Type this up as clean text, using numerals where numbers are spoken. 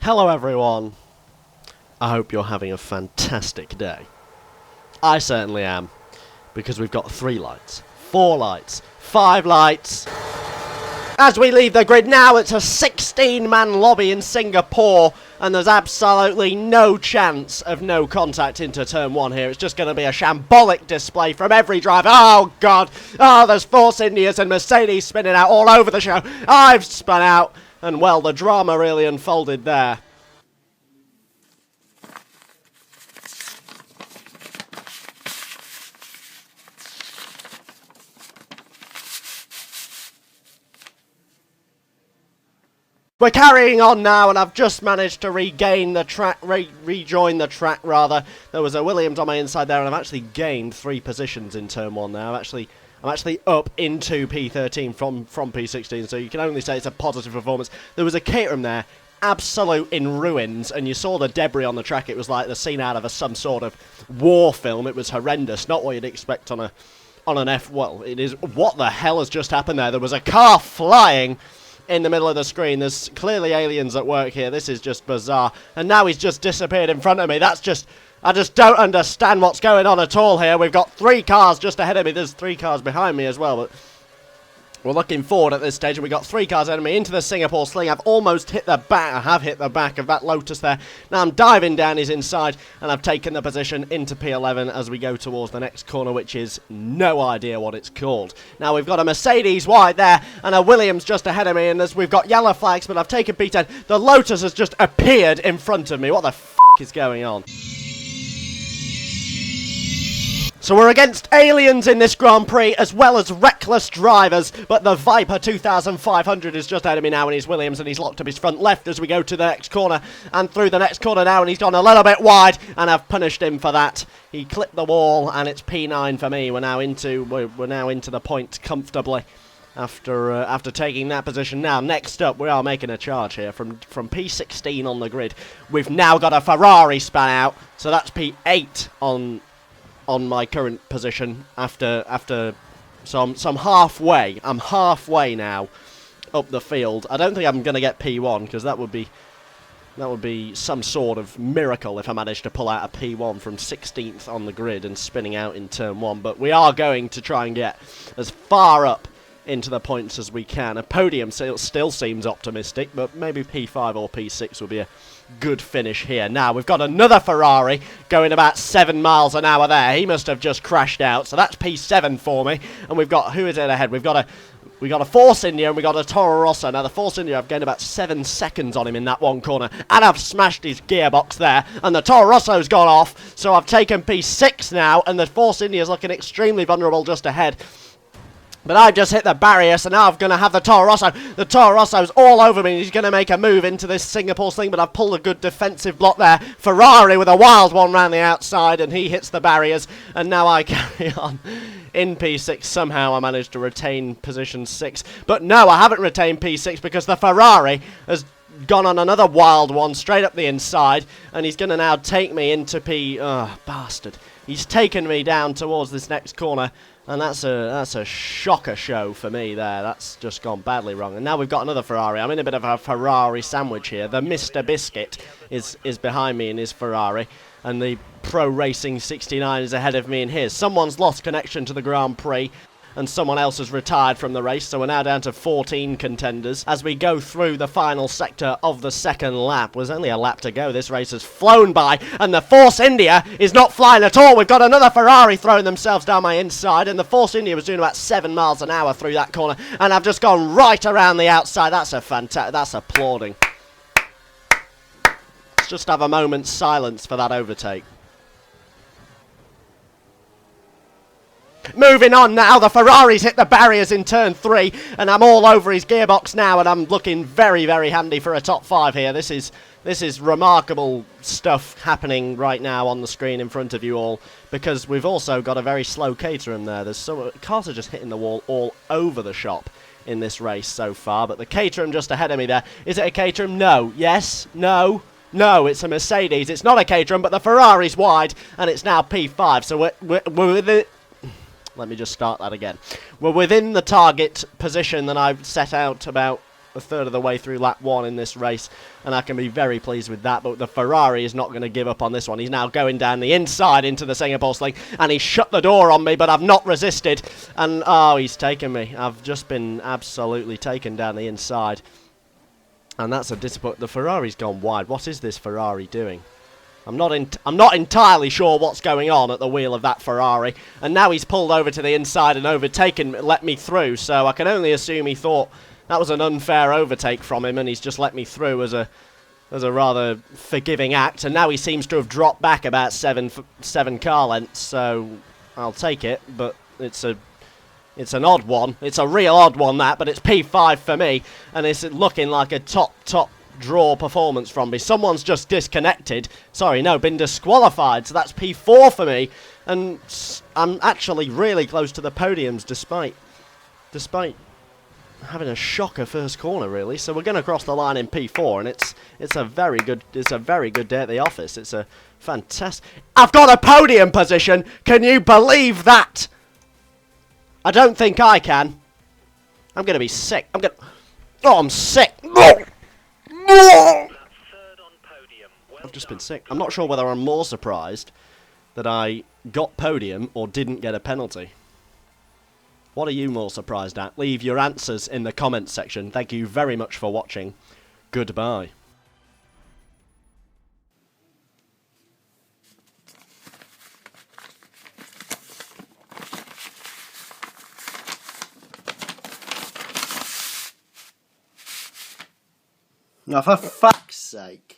Hello everyone, I hope you're having a fantastic day. I certainly am, because we've got 3 lights, 4 lights, 5 lights. As we leave the grid now, it's a 16-man lobby in Singapore, and there's absolutely no chance of no contact into turn 1 here. It's just going to be a shambolic display from every driver. Oh god, oh there's Force Indias and Mercedes spinning out all over the show. I've spun out. And well, the drama really unfolded there. We're carrying on now, and I've just managed to regain the track, rejoin the track rather. There was a Williams on my inside there, and I've actually gained 3 positions in turn 1 now. I'm actually up into P13 from P16, so you can only say it's a positive performance. There was a Caterham there, absolute in ruins, and you saw the debris on the track. It was like the scene out of some sort of war film. It was horrendous, not what you'd expect on an F. Well, it is. What the hell has just happened there? There was a car flying in the middle of the screen. There's clearly aliens at work here. This is just bizarre. And now he's just disappeared in front of me. That's just... I just don't understand what's going on at all here. We've got 3 cars just ahead of me. There's 3 cars behind me as well, but we're looking forward at this stage, and we've got 3 cars ahead of me into the Singapore sling. I've almost hit the back. I have hit the back of that Lotus there. Now I'm diving down his inside, and I've taken the position into P11 as we go towards the next corner, which is no idea what it's called. Now we've got a Mercedes wide there, and a Williams just ahead of me, and we've got yellow flags, but I've taken P10. The Lotus has just appeared in front of me. What the f*** is going on? So we're against aliens in this Grand Prix, as well as reckless drivers, but the Viper 2500 is just ahead of me now, and he's Williams, and he's locked up his front left as we go to the next corner, and through the next corner now, and he's gone a little bit wide, and I've punished him for that. He clipped the wall, and it's P9 for me. We're now into the point comfortably after taking that position. Now, next up, we are making a charge here from P16 on the grid. We've now got a Ferrari span out, so that's P8 on my current position after so I'm halfway. I'm halfway now up the field. I don't think I'm going to get P1, because that would be some sort of miracle if I managed to pull out a P1 from 16th on the grid and spinning out in turn 1. But we are going to try and get as far up into the points as we can. A podium still seems optimistic, but maybe P5 or P6 will be a good finish here. Now we've got another Ferrari going about 7 miles an hour there. He must have just crashed out, so that's P7 for me. And we've got, who is it ahead? We've got a Force India, and we've got a Toro Rosso. Now the Force India, I've gained about 7 seconds on him in that one corner, and I've smashed his gearbox there, and the Toro Rosso's gone off, so I've taken P6 now, and the Force India is looking extremely vulnerable just ahead. But I've just hit the barrier, so now I'm going to have the Toro Rosso. The Toro Rosso's all over me. He's going to make a move into this Singapore sling, but I've pulled a good defensive block there. Ferrari with a wild one round the outside, and he hits the barriers. And now I carry on in P6. Somehow I managed to retain position 6. But no, I haven't retained P6 because the Ferrari has gone on another wild one straight up the inside, and he's going to now take me into P... Oh, bastard. He's taken me down towards this next corner. And that's a shocker show for me there. That's just gone badly wrong. And now we've got another Ferrari. I'm in a bit of a Ferrari sandwich here. The Mr. Biscuit is behind me in his Ferrari. And the Pro Racing 69 is ahead of me in his. Someone's lost connection to the Grand Prix, and someone else has retired from the race, so we're now down to 14 contenders as we go through the final sector of the second lap. There's only a lap to go. This race has flown by, and the Force India is not flying at all. We've got another Ferrari throwing themselves down my inside, and the Force India was doing about 7 miles an hour through that corner, and I've just gone right around the outside. That's that's applauding. Let's just have a moment's silence for that overtake. Moving on now, the Ferraris hit the barriers in turn 3, and I'm all over his gearbox now, and I'm looking very, very handy for a top 5 here. This is remarkable stuff happening right now on the screen in front of you all, because we've also got a very slow Caterham there. There's cars are just hitting the wall all over the shop in this race so far, but the Caterham just ahead of me there. Is it a Caterham? No. Yes? No? No, it's a Mercedes. It's not a Caterham, but the Ferrari's wide, and it's now P5, so we're within... Let me just start that again. We're within the target position that I've set out about a third of the way through lap 1 in this race, and I can be very pleased with that. But the Ferrari is not going to give up on this one. He's now going down the inside into the Singapore Sling, and he shut the door on me, but I've not resisted. And, oh, he's taken me. I've just been absolutely taken down the inside. And that's a disappointment. The Ferrari's gone wide. What is this Ferrari doing? I'm not entirely sure what's going on at the wheel of that Ferrari. And now he's pulled over to the inside and overtaken, let me through. So I can only assume he thought that was an unfair overtake from him, and he's just let me through as a rather forgiving act. And now he seems to have dropped back about seven car lengths. So I'll take it, but it's an odd one. It's a real odd one, that, but it's P5 for me, and it's looking like a top draw performance from me. Someone's just disconnected. Sorry, no, been disqualified, so that's P4 for me, and I'm actually really close to the podiums despite having a shocker first corner, really. So we're going to cross the line in P4, and it's a very good day at the office. It's a fantastic... I've got a podium position! Can you believe that? I don't think I can. I'm going to be sick. I'm sick. I've just been sick. I'm not sure whether I'm more surprised that I got podium or didn't get a penalty. What are you more surprised at? Leave your answers in the comments section. Thank you very much for watching. Goodbye. Now, for fuck's sake.